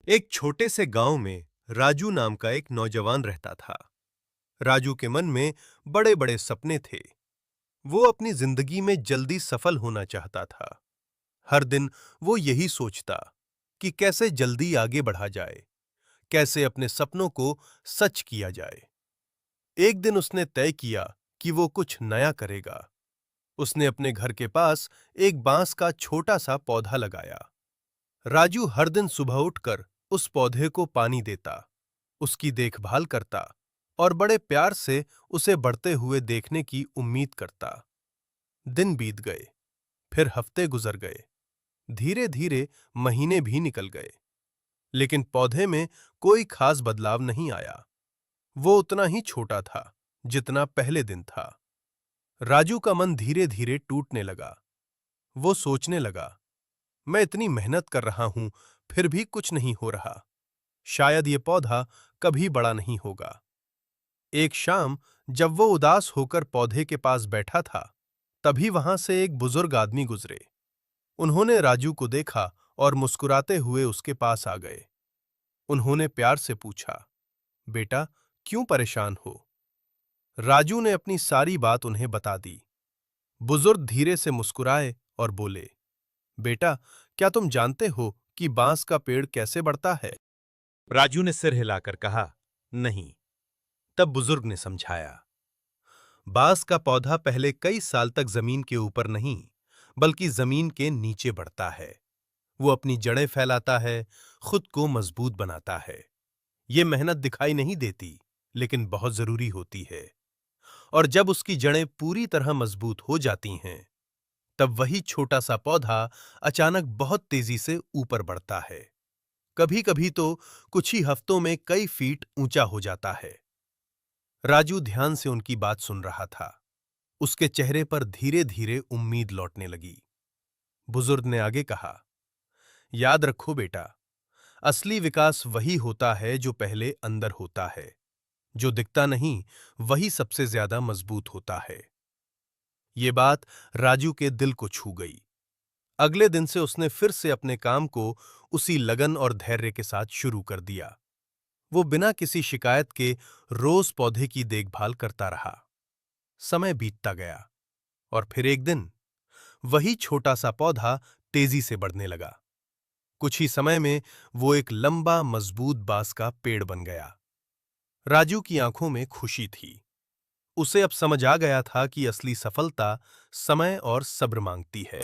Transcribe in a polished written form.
एक छोटे से गांव में राजू नाम का एक नौजवान रहता था। राजू के मन में बड़े बड़े सपने थे। वो अपनी जिंदगी में जल्दी सफल होना चाहता था। हर दिन वो यही सोचता कि कैसे जल्दी आगे बढ़ा जाए, कैसे अपने सपनों को सच किया जाए। एक दिन उसने तय किया कि वो कुछ नया करेगा। उसने अपने घर के पास एक बांस का छोटा सा पौधा लगाया। राजू हर दिन सुबह उठकर उस पौधे को पानी देता, उसकी देखभाल करता और बड़े प्यार से उसे बढ़ते हुए देखने की उम्मीद करता। दिन बीत गए, फिर हफ्ते गुजर गए, धीरे धीरे महीने भी निकल गए, लेकिन पौधे में कोई खास बदलाव नहीं आया। वो उतना ही छोटा था जितना पहले दिन था। राजू का मन धीरे धीरे टूटने लगा। वो सोचने लगा, मैं इतनी मेहनत कर रहा हूं, फिर भी कुछ नहीं हो रहा। शायद ये पौधा कभी बड़ा नहीं होगा। एक शाम जब वो उदास होकर पौधे के पास बैठा था, तभी वहां से एक बुजुर्ग आदमी गुजरे। उन्होंने राजू को देखा और मुस्कुराते हुए उसके पास आ गए। उन्होंने प्यार से पूछा, बेटा, क्यों परेशान हो? राजू ने अपनी सारी बात उन्हें बता दी। बुजुर्ग धीरे से मुस्कुराए और बोले, बेटा, क्या तुम जानते हो कि बांस का पेड़ कैसे बढ़ता है? राजू ने सिर हिलाकर कहा, नहीं। तब बुजुर्ग ने समझाया, बांस का पौधा पहले कई साल तक जमीन के ऊपर नहीं, बल्कि जमीन के नीचे बढ़ता है। वो अपनी जड़ें फैलाता है, खुद को मजबूत बनाता है। ये मेहनत दिखाई नहीं देती, लेकिन बहुत जरूरी होती है। और जब उसकी जड़ें पूरी तरह मजबूत हो जाती हैं, तब वही छोटा सा पौधा अचानक बहुत तेजी से ऊपर बढ़ता है। कभी कभी तो कुछ ही हफ्तों में कई फीट ऊंचा हो जाता है। राजू ध्यान से उनकी बात सुन रहा था। उसके चेहरे पर धीरे धीरे उम्मीद लौटने लगी। बुजुर्ग ने आगे कहा, याद रखो बेटा, असली विकास वही होता है जो पहले अंदर होता है। जो दिखता नहीं, वही सबसे ज्यादा मजबूत होता है। ये बात राजू के दिल को छू गई। अगले दिन से उसने फिर से अपने काम को उसी लगन और धैर्य के साथ शुरू कर दिया। वो बिना किसी शिकायत के रोज पौधे की देखभाल करता रहा। समय बीतता गया और फिर एक दिन वही छोटा सा पौधा तेजी से बढ़ने लगा। कुछ ही समय में वो एक लंबा मजबूत बांस का पेड़ बन गया। राजू की आंखों में खुशी थी। उसे अब समझ आ गया था कि असली सफलता समय और सब्र मांगती है।